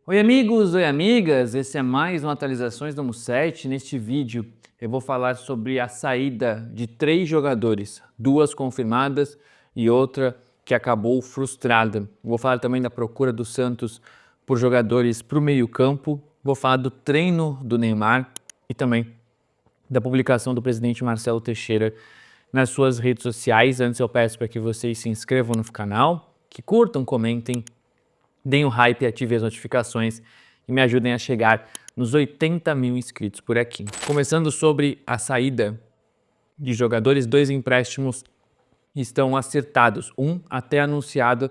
Oi amigos, oi amigas, esse é mais um Atualizações do Mu7. Neste vídeo eu vou falar sobre a saída de 3 jogadores, 2 confirmadas e outra que acabou frustrada. Vou falar também da procura do Santos por jogadores para o meio-campo, vou falar do treino do Neymar e também da publicação do presidente Marcelo Teixeira nas suas redes sociais. Antes eu peço para que vocês se inscrevam no canal, que curtam, comentem, deem o hype, ativem as notificações e me ajudem a chegar nos 80 mil inscritos por aqui. Começando sobre a saída de jogadores, 2 empréstimos estão acertados, um até anunciado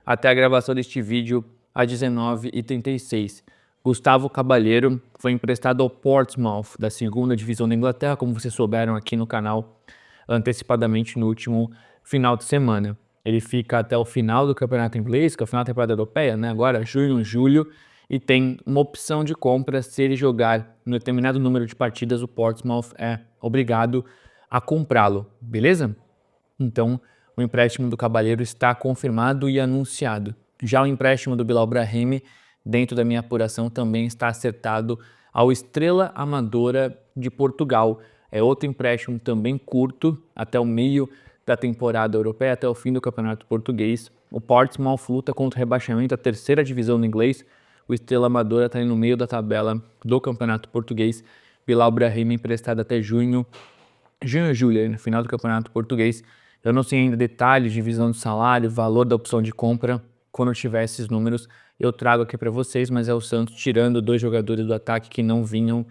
até a gravação deste vídeo às 19h36. Gustavo Caballero foi emprestado ao Portsmouth, da segunda divisão da Inglaterra, como vocês souberam aqui no canal antecipadamente no último final de semana. Ele fica até o final do campeonato inglês, que é o final da temporada europeia, né? Agora junho, julho, e tem uma opção de compra. Se ele jogar um determinado número de partidas, o Portsmouth é obrigado a comprá-lo, beleza? Então, o empréstimo do Caballero está confirmado e anunciado. Já o empréstimo do Bilal Brahimi, dentro da minha apuração, também está acertado ao Estrela Amadora de Portugal. É outro empréstimo também curto, até o meio da temporada europeia, até o fim do campeonato português. O Portsmouth luta contra o rebaixamento à terceira divisão do inglês. O Estrela Amadora está no meio da tabela do campeonato português. Bilal Brahimi emprestado até junho e julho, no final do campeonato português. Eu não sei ainda detalhes, divisão de salário, valor da opção de compra. Quando eu tiver esses números, eu trago aqui para vocês, mas é o Santos tirando 2 jogadores do ataque que não vinham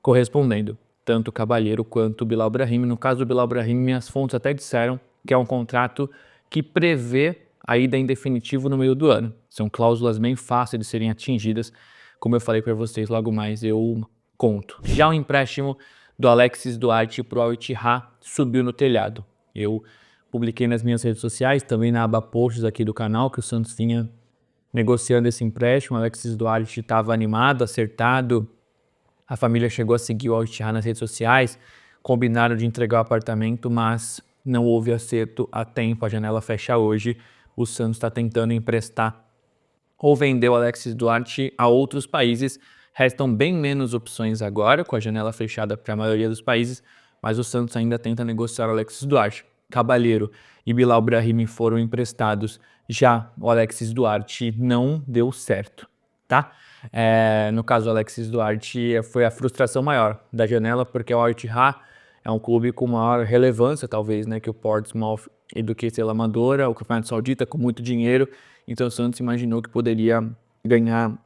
correspondendo, tanto o Caballero quanto o Bilal Brahimi. No caso do Bilal Brahimi, minhas fontes até disseram que é um contrato que prevê a ida em definitivo no meio do ano. São cláusulas bem fáceis de serem atingidas, como eu falei para vocês, logo mais eu conto. Já o empréstimo do Alexis Duarte para o Al-Ittihad subiu no telhado. Eu publiquei nas minhas redes sociais, também na aba posts aqui do canal, que o Santos vinha negociando esse empréstimo. O Alexis Duarte estava animado, acertado. A família chegou a seguir o Al-Ittihad nas redes sociais, combinaram de entregar o apartamento, mas não houve acerto a tempo. A janela fecha hoje. O Santos está tentando emprestar ou vender o Alexis Duarte a outros países. Restam bem menos opções agora, com a janela fechada para a maioria dos países, mas o Santos ainda tenta negociar o Alexis Duarte. Caballero e Bilal Brahimi foram emprestados, já o Alexis Duarte não deu certo, tá? No caso do Alexis Duarte, foi a frustração maior da janela, porque o Al-Ittihad é um clube com maior relevância, talvez, né, que o Portsmouth e do que a Estrela Amadora, o Campeonato Saudita, com muito dinheiro. Então o Santos imaginou que poderia ganhar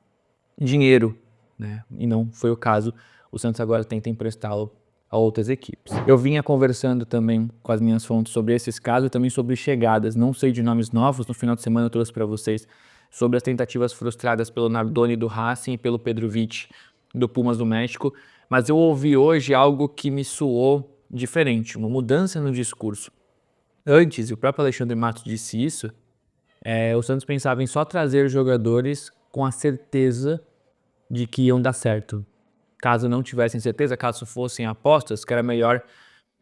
dinheiro, né? E não foi o caso. O Santos agora tenta emprestá-lo a outras equipes. Eu vinha conversando também com as minhas fontes sobre esses casos e também sobre chegadas. Não sei de nomes novos. No final de semana eu trouxe para vocês sobre as tentativas frustradas pelo Nardoni do Racing e pelo Petrovic do Pumas do México. Mas eu ouvi hoje algo que me soou diferente, uma mudança no discurso. Antes, e o próprio Alexandre Matos disse isso, o Santos pensava em só trazer jogadores com a certeza de que iam dar certo. Caso não tivessem certeza, caso fossem apostas, que era melhor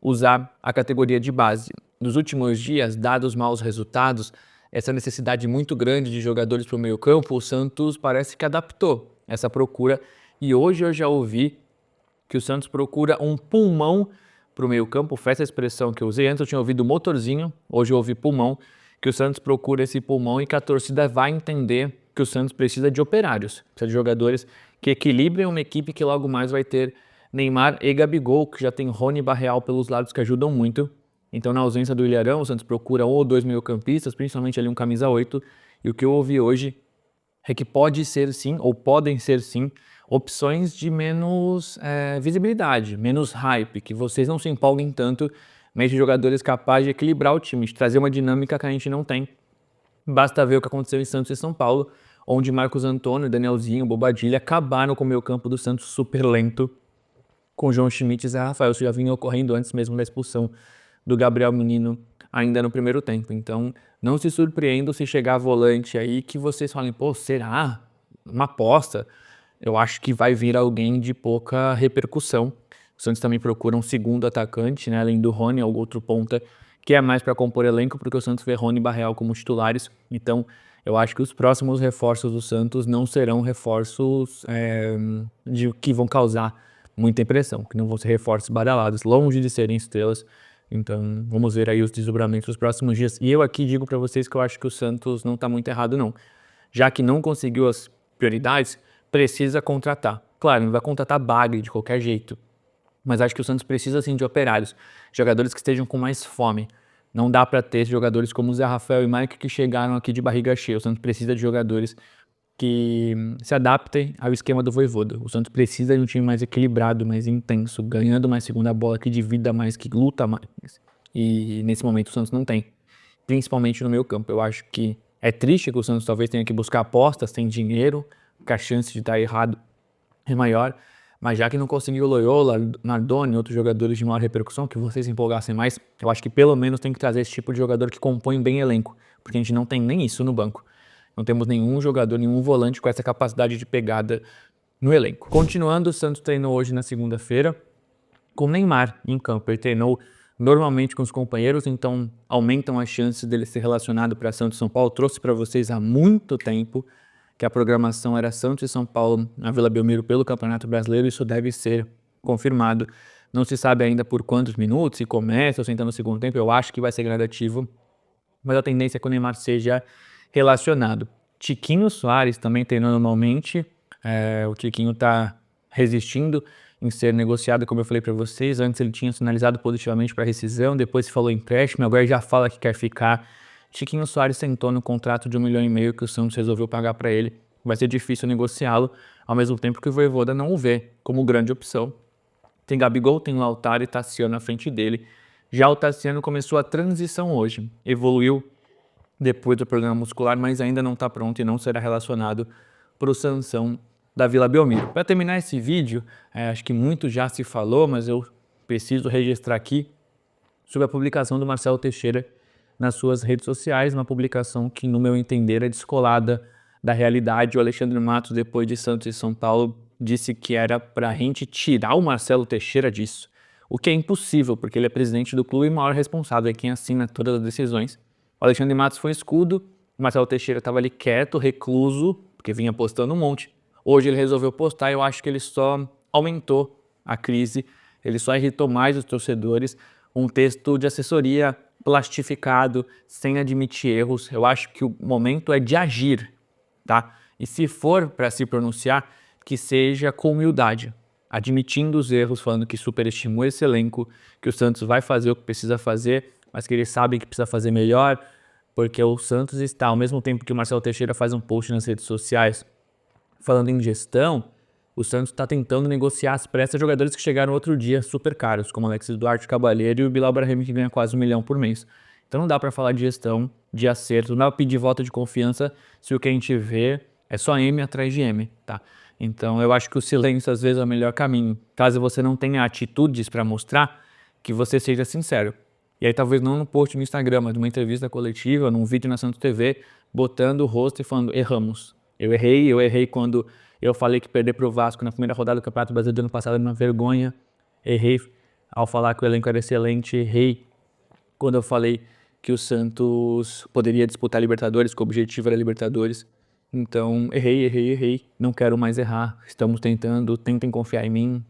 usar a categoria de base. Nos últimos dias, dados maus resultados, essa necessidade muito grande de jogadores para o meio campo, o Santos parece que adaptou essa procura. E hoje eu já ouvi que o Santos procura um pulmão para o meio campo. Foi essa expressão que eu usei. Antes eu tinha ouvido motorzinho, hoje eu ouvi pulmão. Que o Santos procura esse pulmão e que a torcida vai entender que o Santos precisa de operários, precisa de jogadores que equilibrem uma equipe que logo mais vai ter Neymar e Gabigol, que já tem Rony Barreal pelos lados que ajudam muito. Então, na ausência do Ilharão, o Santos procura um ou 2 meio-campistas, principalmente ali um camisa 8. E o que eu ouvi hoje é que pode ser sim, ou podem ser sim, opções de menos visibilidade, menos hype, que vocês não se empolguem tanto, mas de jogadores capazes de equilibrar o time, de trazer uma dinâmica que a gente não tem. Basta ver o que aconteceu em Santos e São Paulo, onde Marcos Antônio, Danielzinho, Bobadilha acabaram com o meio campo do Santos super lento, com João Schmidt e Zé Rafael. Isso já vinha ocorrendo antes mesmo da expulsão do Gabriel Menino, ainda no primeiro tempo. Então, não se surpreendam se chegar volante aí que vocês falem, pô, será? Uma aposta. Eu acho que vai vir alguém de pouca repercussão. O Santos também procura um segundo atacante, né, além do Rony, algum outro ponta, que é mais para compor elenco, porque o Santos vê Rony e Barreal como titulares. Então, Eu acho que os próximos reforços do Santos não serão reforços que vão causar muita impressão, que não vão ser reforços badalados, longe de serem estrelas. Então, vamos ver aí os desdobramentos dos próximos dias. E eu aqui digo para vocês que eu acho que o Santos não está muito errado, não. Já que não conseguiu as prioridades, precisa contratar. Claro, não vai contratar bagre de qualquer jeito, mas acho que o Santos precisa sim de operários, jogadores que estejam com mais fome. Não dá para ter jogadores como o Zé Rafael e Mike que chegaram aqui de barriga cheia. O Santos precisa de jogadores que se adaptem ao esquema do Vojvoda. O Santos precisa de um time mais equilibrado, mais intenso, ganhando mais segunda bola, que divida mais, que luta mais. E nesse momento o Santos não tem, principalmente no meio campo. Eu acho que é triste que o Santos talvez tenha que buscar apostas, tem dinheiro, que a chance de dar errado é maior. Mas já que não conseguiu o Loyola, Nardoni e outros jogadores de maior repercussão, que vocês se empolgassem mais, eu acho que pelo menos tem que trazer esse tipo de jogador que compõe bem elenco, porque a gente não tem nem isso no banco. Não temos nenhum jogador, nenhum volante com essa capacidade de pegada no elenco. Continuando, o Santos treinou hoje na segunda-feira com o Neymar em campo. Ele treinou normalmente com os companheiros, então aumentam as chances dele ser relacionado para Santos e São Paulo. Trouxe para vocês há muito tempo que a programação era Santos e São Paulo na Vila Belmiro pelo Campeonato Brasileiro. Isso deve ser confirmado. Não se sabe ainda por quantos minutos, se começa ou se entra no segundo tempo. Eu acho que vai ser gradativo, mas a tendência é que o Neymar seja relacionado. Tiquinho Soares também treinou normalmente. O Tiquinho está resistindo em ser negociado, como eu falei para vocês. Antes ele tinha sinalizado positivamente para rescisão, depois se falou empréstimo, agora já fala que quer ficar. Tiquinho Soares sentou no contrato de 1,5 milhão que o Santos resolveu pagar para ele. Vai ser difícil negociá-lo, ao mesmo tempo que o Vojvoda não o vê como grande opção. Tem Gabigol, tem Lautaro e Tassiano na frente dele. Já o Tassiano começou a transição hoje, evoluiu depois do problema muscular, mas ainda não está pronto e não será relacionado para o Sansão da Vila Belmiro. Para terminar esse vídeo, acho que muito já se falou, mas eu preciso registrar aqui sobre a publicação do Marcelo Teixeira nas suas redes sociais, uma publicação que, no meu entender, é descolada da realidade. O Alexandre Matos, depois de Santos e São Paulo, disse que era para a gente tirar o Marcelo Teixeira disso, o que é impossível, porque ele é presidente do clube e maior responsável, é quem assina todas as decisões. O Alexandre Matos foi escudo, o Marcelo Teixeira estava ali quieto, recluso, porque vinha postando um monte. Hoje ele resolveu postar e eu acho que ele só aumentou a crise, ele só irritou mais os torcedores. Um texto de assessoria plastificado, sem admitir erros. Eu acho que o momento é de agir, tá? E se for para se pronunciar, que seja com humildade, admitindo os erros, falando que superestimou esse elenco, que o Santos vai fazer o que precisa fazer, mas que ele sabe que precisa fazer melhor, porque o Santos está, ao mesmo tempo que o Marcelo Teixeira faz um post nas redes sociais falando em gestão, o Santos está tentando negociar às pressas jogadores que chegaram outro dia super caros, como Alexis Duarte Cabalheiro e o Bilal Brahim, que ganha quase 1 milhão por mês. Então não dá para falar de gestão, de acerto, não dá para pedir voto de confiança se o que a gente vê é só M atrás de M, tá? Então eu acho que o silêncio às vezes é o melhor caminho. Caso você não tenha atitudes para mostrar, que você seja sincero. E aí talvez não no post no Instagram, mas numa entrevista coletiva, num vídeo na Santos TV, botando o rosto e falando, erramos. Eu errei quando eu falei que perder para o Vasco na primeira rodada do Campeonato Brasileiro do ano passado era uma vergonha. Errei ao falar que o elenco era excelente. Errei quando eu falei que o Santos poderia disputar Libertadores, que o objetivo era Libertadores. Então, errei. Não quero mais errar. Estamos tentando, tentem confiar em mim.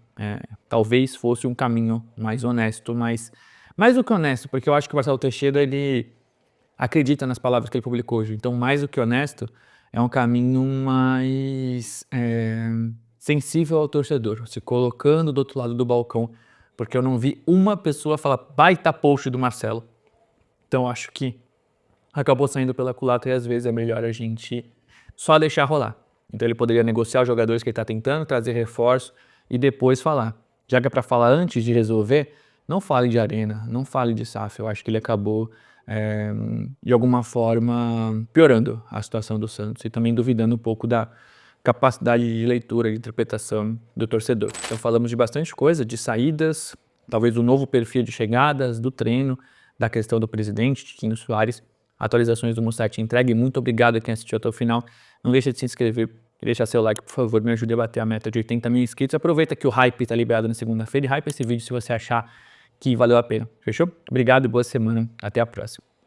Talvez fosse um caminho mais honesto, mas mais do que honesto, porque eu acho que o Marcelo Teixeira, ele acredita nas palavras que ele publicou hoje. Então, mais do que honesto, é um caminho mais sensível ao torcedor, se colocando do outro lado do balcão, porque eu não vi uma pessoa falar baita post do Marcelo. Então acho que acabou saindo pela culatra e às vezes é melhor a gente só deixar rolar. Então ele poderia negociar os jogadores que ele está tentando, trazer reforço e depois falar. Já que é para falar antes de resolver, não fale de Arena, não fale de SAF. Eu acho que ele acabou de alguma forma piorando a situação do Santos e também duvidando um pouco da capacidade de leitura e interpretação do torcedor. Então falamos de bastante coisa, de saídas, talvez do novo perfil de chegadas, do treino, da questão do presidente, Tiquinho Soares, atualizações do Mussarti entregue. Muito obrigado a quem assistiu até o final. Não deixe de se inscrever e deixar seu like, por favor, me ajude a bater a meta de 80 mil inscritos. Aproveita que o hype está liberado na segunda-feira e hype esse vídeo se você achar que valeu a pena. Fechou? Obrigado e boa semana. Até a próxima.